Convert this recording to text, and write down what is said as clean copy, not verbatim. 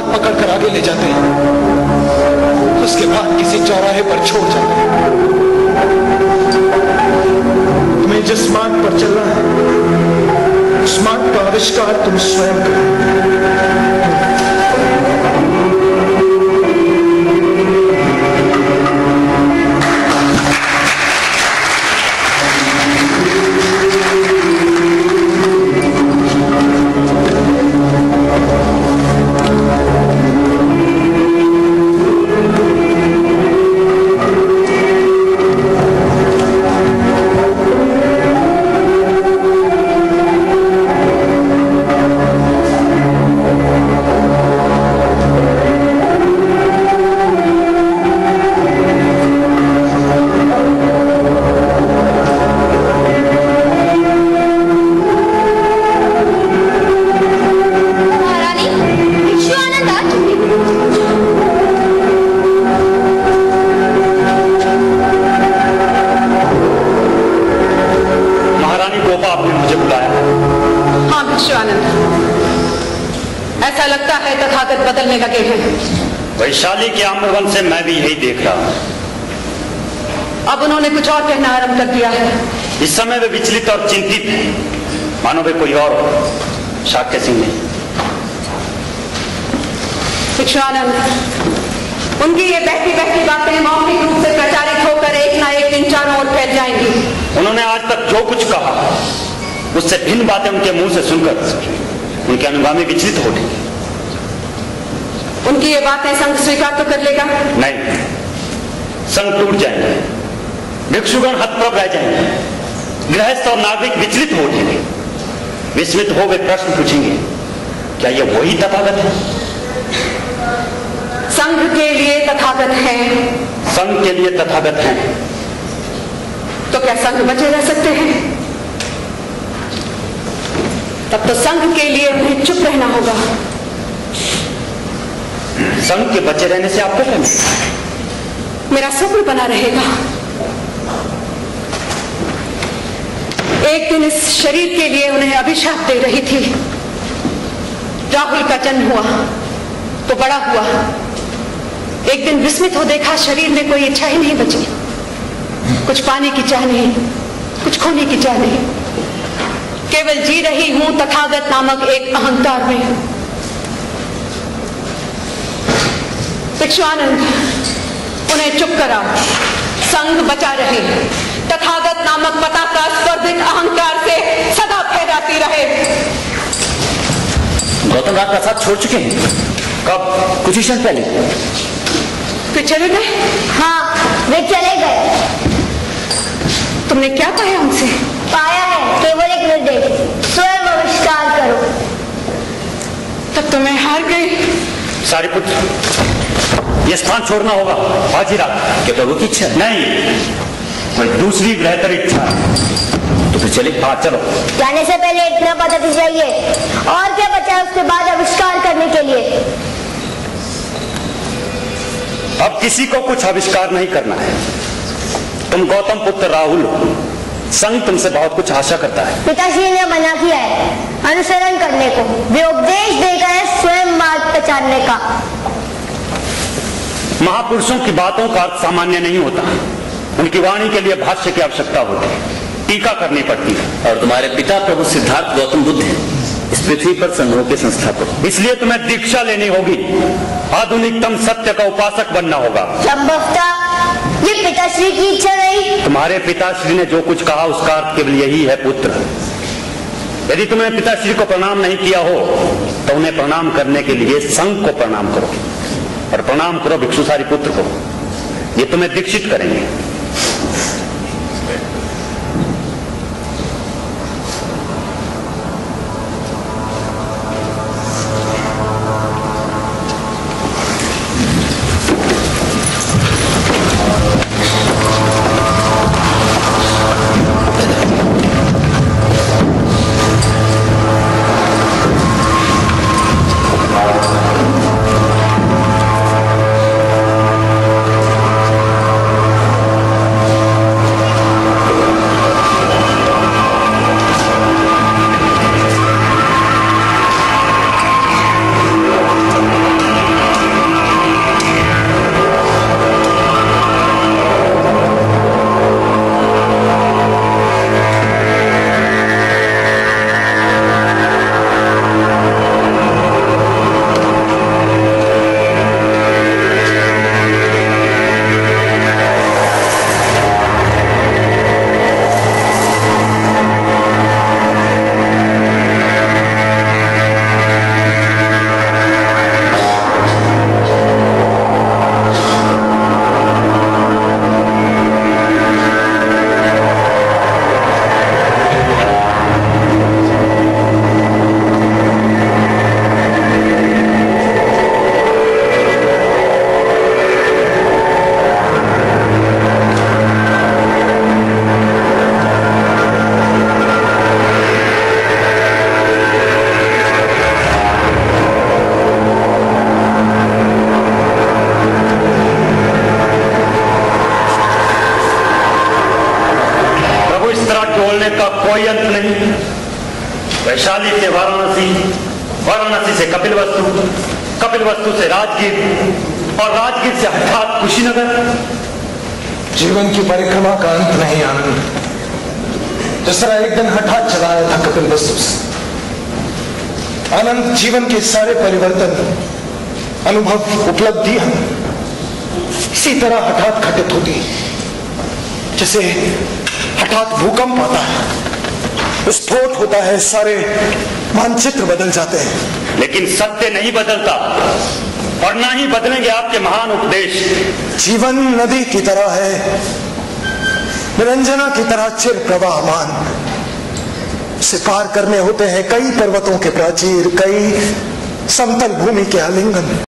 हाथ पकड़कर आगे ले जाते हैं, उसके बाद किसी चौराहे पर छोड़ जाते हैं। तुम्हें जिस मार्ग पर चलना है, उस मार्ग का आविष्कार तुम स्वयं करो। ऐसा लगता है तथागत बदलने लगे हैं। वैशाली के आम्रवन से मैं भी यही देख रहा हूं। अब उन्होंने कुछ और कहना आरंभ कर दिया है। इस समय वे विचलित और चिंतित हैं, मानो वे कोई और हो, शाक्य सिंह नहीं। भिक्षुआनंद, उनकी ये बहती बहती बातें मौखिक रूप से प्रचारित होकर एक ना एक दिन चारों ओर फैल जाएंगी। उन्होंने आज तक जो कुछ कहा उससे भिन्न बातें उनके मुंह से सुनकर उनके अनुगामी विचलित हो गए। उनकी ये बातें संघ स्वीकार तो कर लेगा? नहीं, संघ टूट जाएंगे, भिक्षुगण हतप्रभ रह जाएंगे, गृहस्थ और नागरिक विचलित हो जाएंगे। विस्मित हो वे प्रश्न पूछेंगे, क्या ये वही तथागत है? संघ के लिए तथागत है। संघ के लिए तथागत है तो क्या संघ बचे रह सकते हैं? तब तो संघ के लिए उन्हें चुप रहना होगा। संघ के बचे रहने से आपको क्या मिलेगा? मेरा स्वप्न बना रहेगा। एक दिन इस शरीर के लिए उन्हें अभिशाप दे रही थी। राहुल का जन्म हुआ तो बड़ा हुआ। एक दिन विस्मित हो देखा शरीर में कोई इच्छा ही नहीं बची। कुछ पाने की चाह नहीं, कुछ खोने की चाह नहीं, केवल जी रही हूं तथागत नामक एक अहंकार में। भिक्षुआनंद, उन्हें चुप कराओ। संघ बचा रहे, तथागत नामक पताका स्पर्धित अहंकार से सदा फहराती रहे। गौतम राज प्रसाद छोड़ चुके हैं। कब? कुछ ही क्षण पहले। फिर चले गए? हाँ, वे चले गए। तुमने क्या पाया उनसे? पाया है केवल एक निर्देश, स्वयं आविष्कार करो। तब तो मैं हार गई। सारिपुत्र, यह स्थान छोड़ना होगा आज ही रात। क्या प्रभु की इच्छा? नहीं, कोई दूसरी बेहतर इच्छा। तो फिर चले? हाँ चलो। जाने से पहले इतना पता तो चाहिए, और क्या बचा है उसके बाद आविष्कार करने के लिए? अब किसी को कुछ आविष्कार नहीं करना है। तुम गौतम पुत्र राहुल हो, संघ तुमसे बहुत कुछ आशा करता है। पिताश्री ने मना किया है अनुसरण करने को। वे उपदेश देगा है स्वयं मार्ग पहचानने का। महापुरुषों की बातों का अर्थ सामान्य नहीं होता। उनकी वाणी के लिए भाष्य की आवश्यकता होती है, टीका करनी पड़ती है। और तुम्हारे पिता प्रभु सिद्धार्थ गौतम बुद्ध हैं, इस पृथ्वी पर संघों के संस्थापक। इसलिए तुम्हें दीक्षा लेनी होगी, आधुनिकतम सत्य का उपासक बनना होगा। संभवतः ये पिताश्री की इच्छा नहीं। तुम्हारे पिताश्री ने जो कुछ कहा उसका अर्थ केवल यही है पुत्र। यदि तुमने पिताश्री को प्रणाम नहीं किया हो तो उन्हें प्रणाम करने के लिए संघ को प्रणाम करो, और प्रणाम करो भिक्षु सारिपुत्र को। ये तुम्हें दीक्षित करेंगे। कोई अंत नहीं। वैशाली से वाराणसी, वाराणसी से कपिलवस्तु, कपिलवस्तु से राजगीर और राजगीर से हठात कुशीनगर। जीवन की परिक्रमा का अंत नहीं आनंद। जिस तरह एक दिन हठात चला आया था कपिलवस्तु से, आनंद जीवन के सारे परिवर्तन, अनुभव, उपलब्धियां इसी तरह हठात घटित होती है। जैसे हठात भूकंप आता है, विस्फोट होता है, सारे मानचित्र बदल जाते हैं। लेकिन सत्य नहीं बदलता और ना ही बदलेंगे आपके महान उपदेश। जीवन नदी की तरह है, निरंजना की तरह चिर प्रवाहमान। उसे पार करने होते हैं कई पर्वतों के प्राचीर, कई समतल भूमि के आलिंगन।